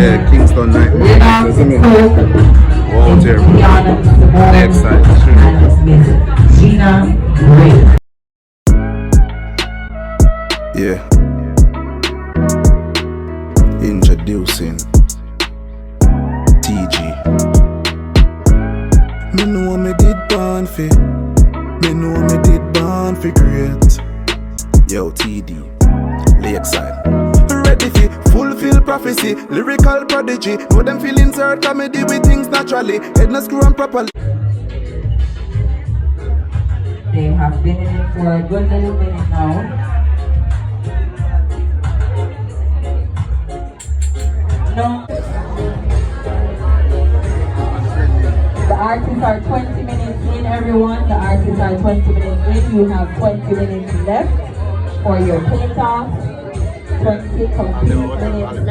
Yeah, Kingston Night Market, isn't it? Wow, terrible. Next side, yeah. Introducing TG. Me know me did born fi. Me know me did born fi great. Yo, TD, Lakeside. Ready fi fulfill prophecy. Lyrical prodigy. Know them feelings hurt, me deal with things naturally. Head not screw on properly. They have been in it for a good little minute now. No. The artists are 20 minutes in, everyone. The artists are 20 minutes in. You have 20 minutes left for your paint off. 20 complete minutes.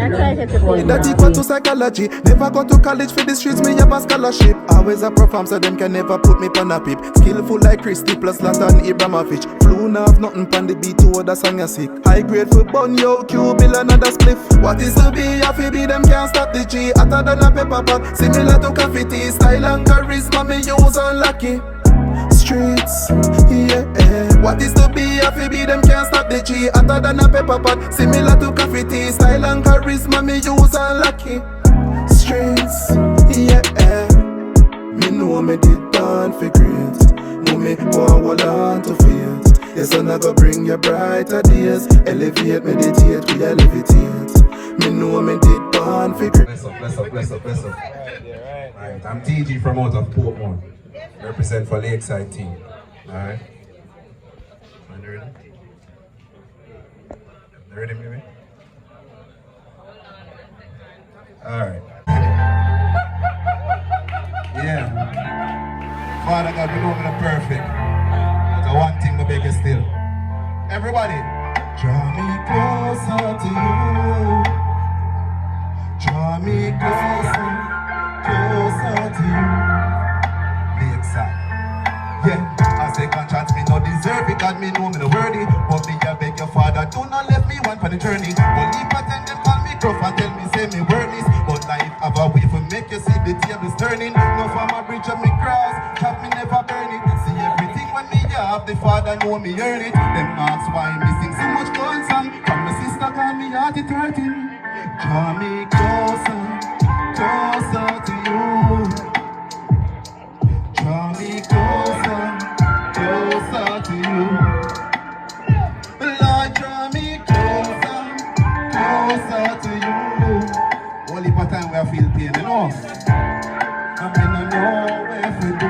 That equal to psychology. Never go to college for the streets, me have a scholarship. Always a perform, so them can never put me on a pip. Skillful like Christy plus Latan Ibramovich. Flew nav nothing pan the beat to other song you sick. High grade for bun, yo, Q, bill another spliff. What is to be, if it be them can't stop the G. Hotter than a pepper pot, similar to coffee tea. Style and charisma, me use unlucky. Streets, yeah. What is to be, if it be them can't stop the G. Hotter than a pepper pot, similar to coffee tea. Style and charisma, me use unlucky. Streets, yeah. Me know me did born for great. Know me want hold on to faith. Yes, I go bring you brighter days. Elevate, meditate, we elevitate. Me know me did born for great. Bless up. Alright, I'm TG from out of Portmore. Represent for Lakeside team. Alright. You ready, baby? Alright. Yeah. Father God, we know we're perfect. That's one thing we beg you still. Everybody, draw me closer to you. Draw me closer to you. Lakeside. Yeah, I say conscience me no deserve it, God me know me no worthy. But me I beg your Father, do not let me one for the journey. Only pretend them call me gruff and tell me say me worthless. But life have a way for make you see the tables turning. No from a bridge of me cross, chop me never burn it. See everything when me have, the Father know me earn it. Them asks why me sing so much gold song. From my sister call me Artie 13. Draw me closer to you. Draw me closer to you. Lord, draw me closer to you. Only for time where I feel pain, you know. I don't know where to do.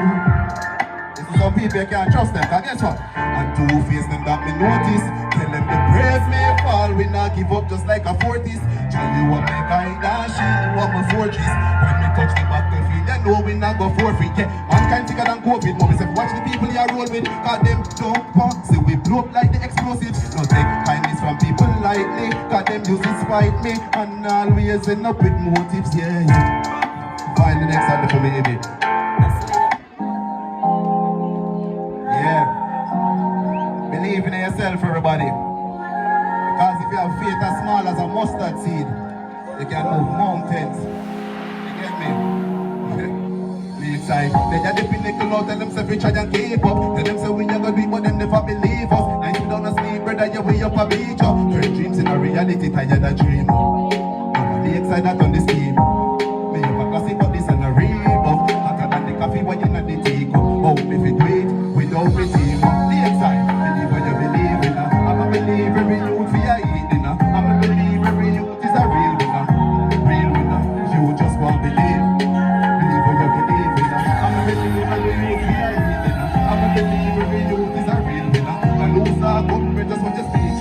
This is some people you can't trust them, but guess what? And two-face them that me notice. Tell them the brave may fall, we not give up just like a 40s. Tell you what my guide and she what my fortress. When we touch the battlefield, they know we not go forfeit. Yeah, mankind thicker than COVID. Mommy said, watch the people you roll with. Got them don't pop, see we blow up like the explosives. No take kindness from people lightly. Got them use it spite me. And always end up with motives, yeah. Find the next one for me, baby. Yeah. Believe in yourself, everybody. Because if you have faith as small as a mustard seed, you can move mountains. You get me? Lakeside. They just the pinnacle out, tell them say we try and keep up. Tell them say we ain't gonna do it, but them never believe us. Night we down a sleep, brother, you way up a beach up. Dream dreams in a reality, tired of dream. Nobody excited that on the scheme. Me have a classic, but this and a rebuff. Hotter than the coffee when you're not the teacup. Oh, if it wait, without me team. Lakeside, believe what you believe in. I'm a believer every youth for your eating. I'm a believer every youth is a real winner. Real winner, you just won't believe. Believe what you believe in. I'm a believer every youth for your eating. I'm a believer every youth is a real winner. I lose that gun, but just what you speak.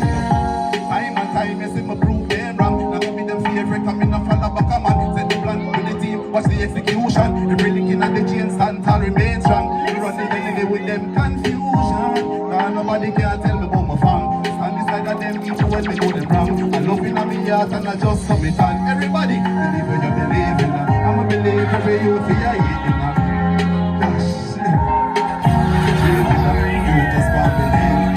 Time and time, you see me prove them wrong. Now me be them favorite, come in and follow back a man. Set the plan with the team, watch the execution. Every linking at the chain stand tall, remain strong. We run the daily with them confusion. Now nobody can tell me about my fam. Stand beside of them each when me know them wrong. I love in my heart and I just submit on. Everybody, believe when you believe in. I'm a believer every youth for your eating. You just can't believe.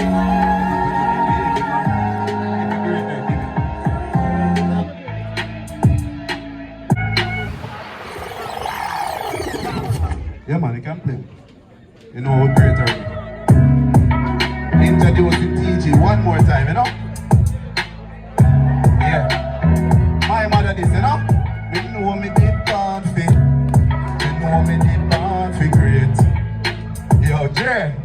sampling. You know how great are we? Introducing TG one more time, you know? Yeah. My mother this, you know? Me know me did born fit. Me know me did born fit great. Yo, Jay,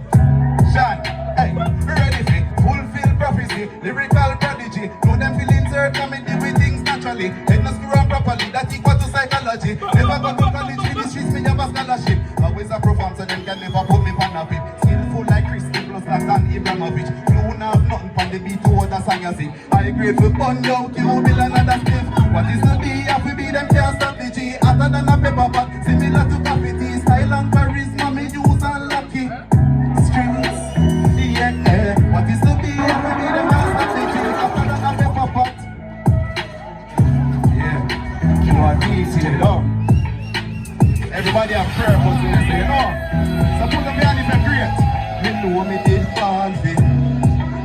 Sean, hey, ready fit, fulfill prophecy, lyrical prodigy. Know them feelings hurt, me deal with things naturally. Head no screw on properly, that equal to psychology. Never go to college with the streets, me have a scholarship. Always a perform so them can never put me on a pit. Skillful like Christy plus Latan Ibramovich. You know have nothing from the beat to other song you see. I grateful bun out, you will another stiff. What is to be, have to be them can't stop the G. Other than a paper pot, similar to coffee tea. Style and charisma, me use and lucky. Streets, yeah, what is to be, have to be them can't stop the G. Other than a paper pot. Yeah, you know what easy, you know. Everybody have purpose in this, you know. So put them behind if you're great. Me know me did born fit.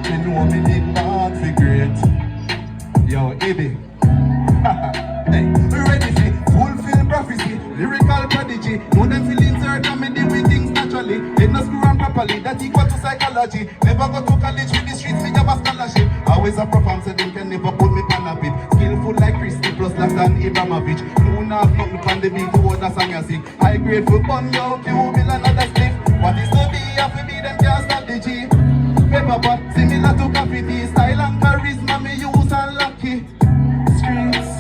Me know me did born fit great. Yo, Ibby. Hey, we ready for fulfill prophecy, lyrical prodigy. Know them feelings hurt and me deal with things naturally. Head no screw on properly, that equal to psychology. Never go to college with the streets, me have a scholarship. Always a perform so them can never put me on a pit. Skillful like Christy plus Latan Ibramovich. No have nothing from the beat to other song you sing. I grateful bun yo, you will another stiff. What is to be, have to be them can't stop the G. Paper pot, similar to coffee tea. Style and charisma, me use and lucky. Streets,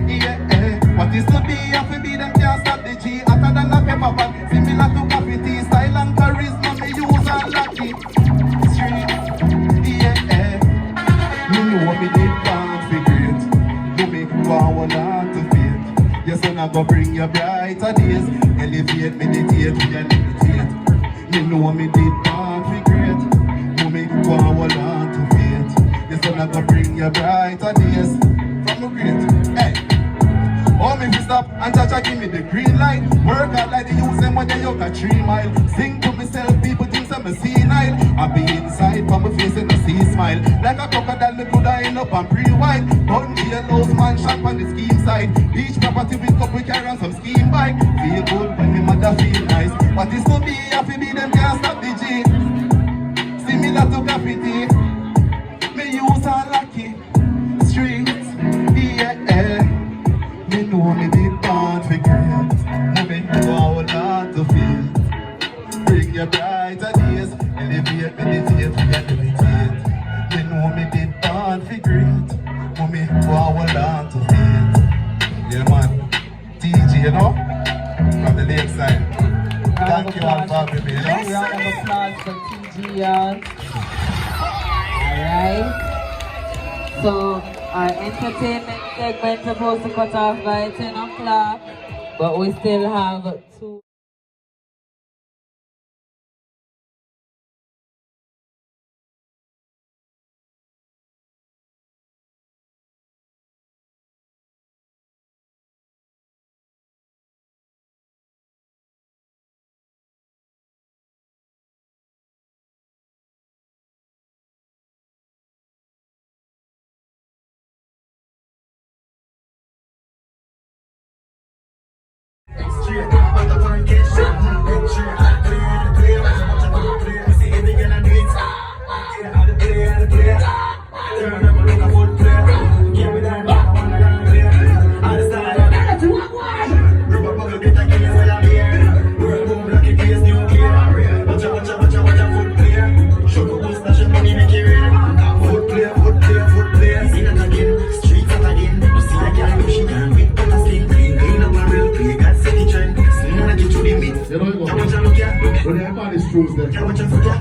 yeah, what is to be, have to be them can't stop the G. Hotter than a paper pot, similar to coffee tea. Style and charisma, me use and lucky. Streets, yeah, me know me did can't be great. Do me forward and to faith. Your son a go bring you brighter days. Elevate, meditate, rehabilitate. Me know me did can't be great. Do me forward and to faith. Your son a go bring you brighter days. From the great, hey. Oh, me fi stop and Chacha give me the green light. Work hard like the use them when they out a 3 mile. Sing to myself, people think I'm a senile. I be inside, but my face and I see smile. Like a crocodile, me coulda end up and pre-white. Bungee allows man shop on the scheme side. Beach property with couple carry on some scheme bike. Feel good when me mother feel nice. What is to be, have to be them can't stop the G. Similar to graffiti. Me use a lucky. Streets, yeah. Me know me did born for great. Me go a lot to feel. Bring your brighter days. Elevate, meditate, rehabilitate. Me know me did born for great. Me go a lot to feel. Yeah man, TG, you know, from the lakeside. Thank you all for having me, you know. Round of applause for TG, y'all. Alright. So, our entertainment segment supposed to cut off by 10 o'clock, but we still have 2.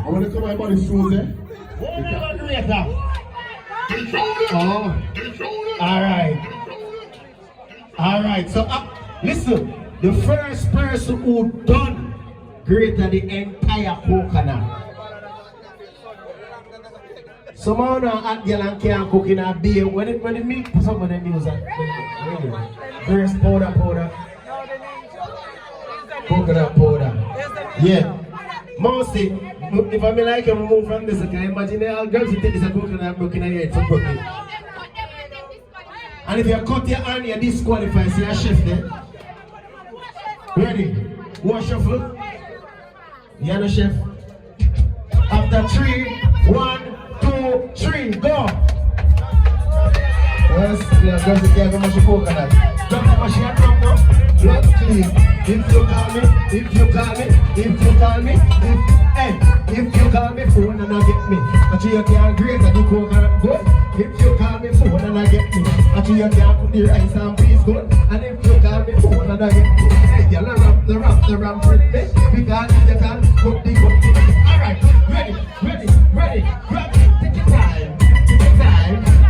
I want to come out these shoes there. Oh. Alright, so listen, the first person who done greater the entire coconut. Some of them hot girl and can't cook in a beer. When the milk put some of them use that. First powder. Coconut powder. Yeah. Mostly, if I like to move from this, I can imagine all girls who take this coconut and broken in here, it's broken. And if you cut your hand, you're disqualified. See a chef there. Ready? One shuffle. Yeah, no chef. After 3, 1, 2, 3, go. Yes, yeah, girls, you can't go much coconut. Drop the machine and drop now. Blood clean. If you call me, if you call me, if you call me, if you call me phone and I get me. Actually you can't grate and do coconut good. If you call me phone and I get me. Actually you can't put the rice and peas good. And if you call me phone and I get me. Hey, y'all the ramp with me. Because you can put the Alright, ready, grab it, take your time.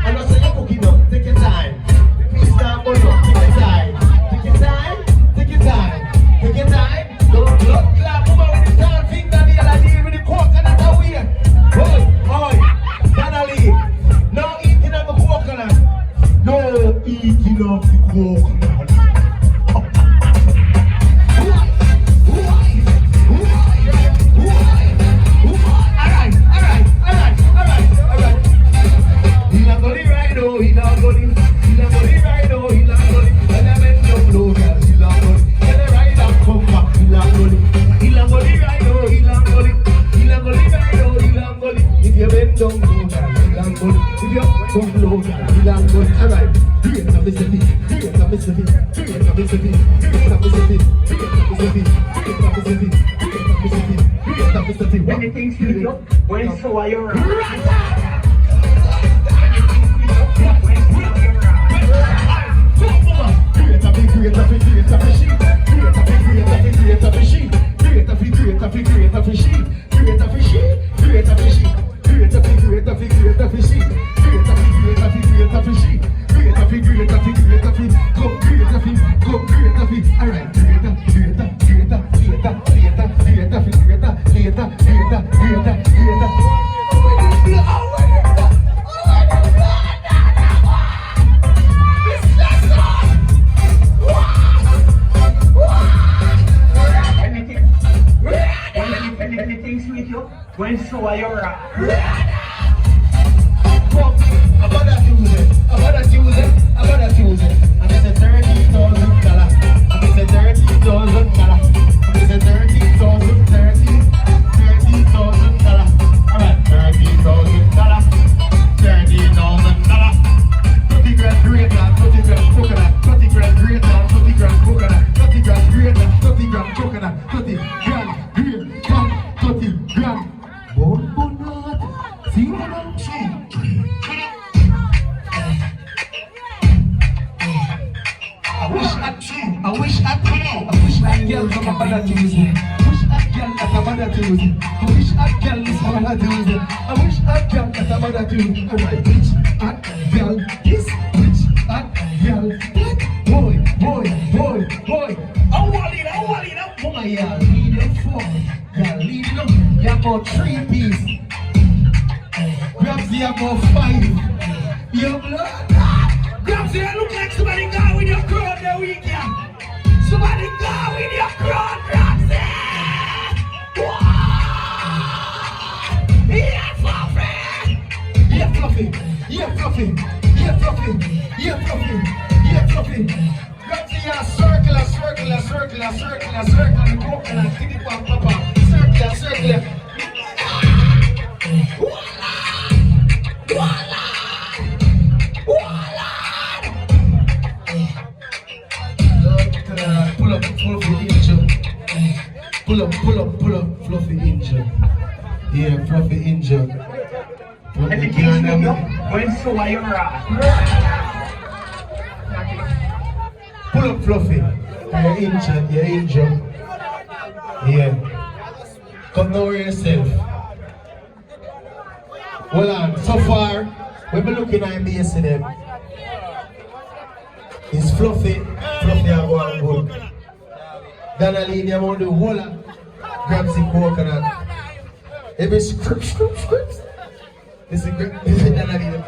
And I say you're cooking up, take your time. Please start going up, take your time. Take your time. Don't blood clap about the tall finger there. I deal with the coconut away. Oi, Donnelly. No eating of the coconut. No eating of the coconut. When so are you when so are you and it's a $30,000. And it's a $30,000. And it's a $30,000. Alright, $30,000. $30,000. 30 grand greater, 30 grand coconut, 30 grand greater, 30 grand coconut, 30 grand greater, 30 grand coconut, 30 grand greater, 30 grand. See what I'm saying? I wish that girl from a bad Tuesday. Wish that girl at a bad Tuesday. I wish that girl is on a Tuesday. I wish that girl at a bad Tuesday. Alright, bitch, that girl, this bitch, that girl, that boy. I want it, oh my yeah, lead it for yeah, lead it up. You have about 3 piece. Grabs you about 5. Your blood. Grabs you look like somebody gone with your crowd there week, yeah. Somebody go with your crowd, Grabs it! Yeah, Fluffy! Yeah, Fluffy! Grabs you circle, and go and stick it back, circle. Pull up, fluffy engine. Yeah, fluffy engine. And the Kingston when so are you Pull up, fluffy. Your engine. Yeah. Come over yourself. Hold on. So far, we've been looking at me yesterday. It's fluffy. Fluffy are going good. Donnelly, you want to do whole lot. Grabs the coconut. Every script. This is Donnelly.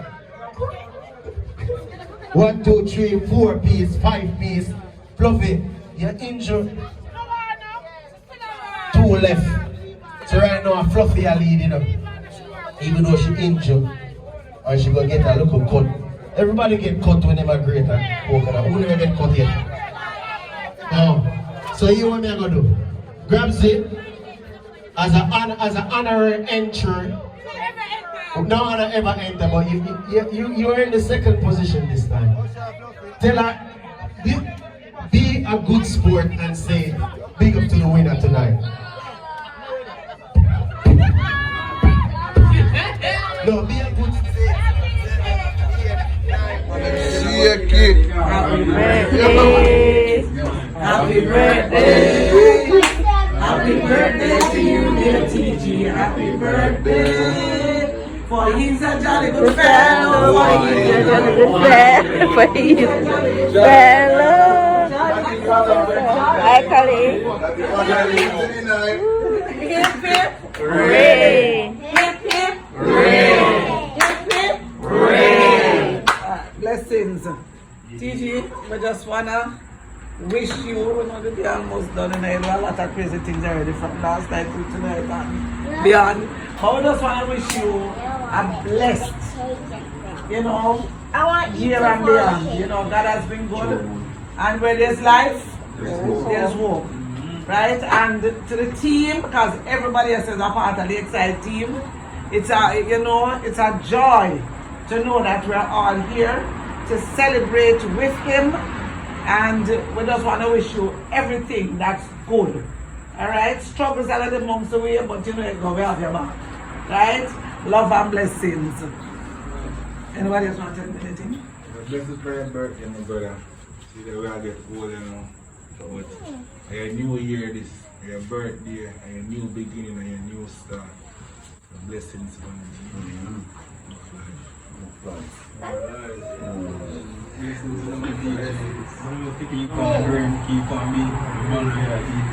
1, 2, 3, 4 piece, 5 piece. Fluffy, you're injured. 2 left. So right now, Fluffy are leading up. Even though she injured, or she gonna get a little cut. Everybody get cut when they migrate and coconut. Who never get cut yet? So you what me gonna do? Grab it. as an honorary entry. No honor ever enter, but you are in the second position this time. Tell her, be a good sport and say big up to the winner tonight. No, be a good sport. Happy birthday. Happy birthday. Happy birthday to you, dear TG. Happy birthday. For he's a jolly good fellow. For he's a jolly good fellow. For he's a jolly good fellow. Hi, Kali. Hip hip. Hooray. Hip hip. Hooray. Hip hip. Hooray. Blessings. TG, we just wanna wish you, the day almost done and I know a lot of crazy things already from last night to tonight and beyond. I just want to wish you a blessed, year and beyond. God has been good. And where there's life, there's hope. Right? And to the team, because everybody else is a part of the Excite team, it's a joy to know that we're all here to celebrate with him. And we just want to wish you everything that's good. Alright? Struggles are a little amongst the way, but we have your back. Right? Love and blessings. Anybody else want to tell me anything? Blessed for your birthday, my brother. See that we all get old, But a new year, your birthday, a new beginning, and a new start. So blessings from you. Keep on growing, keep on being one of your kids.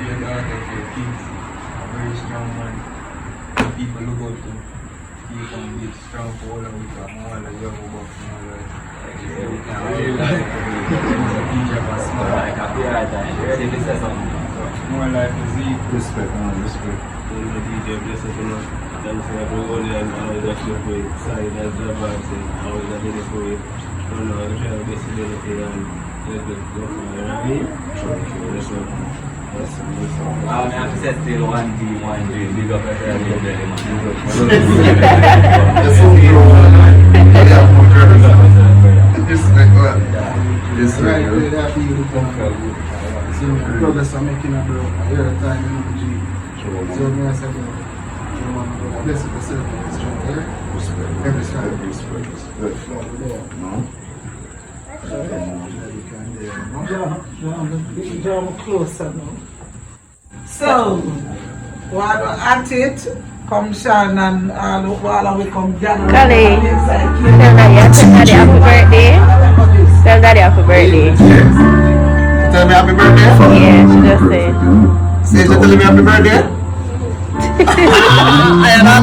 Your daughter, your kids, a very strong man. People look up to. Keep on being strong for all of us. All the young bucks and all that. Every time I teach of us more like a more life to see. Respect, man, respect. DJ bless us enough. Thanks for everyone and always actually for it. Sorry, that's the bad thing. Always I did it for it. I'm trying to get stability and let it go for it. That's what. I have to say still one team, one dream. Big up everybody. Yes, right, really happy you come from. So progress I'm making up every time in the G. So me I said, bless yourself for this job there. Every time. Respect. Draw closer now. So, while at it, come Sean and while we come gather. Kali, tell Daddy happy birthday. Tell Daddy happy birthday. Tell me happy birthday? Yeah, she just said. Say she tell me happy birthday? I am not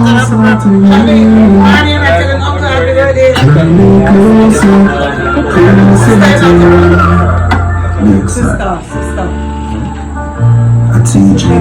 telling Uncle happy birthday. Sister. I teach you.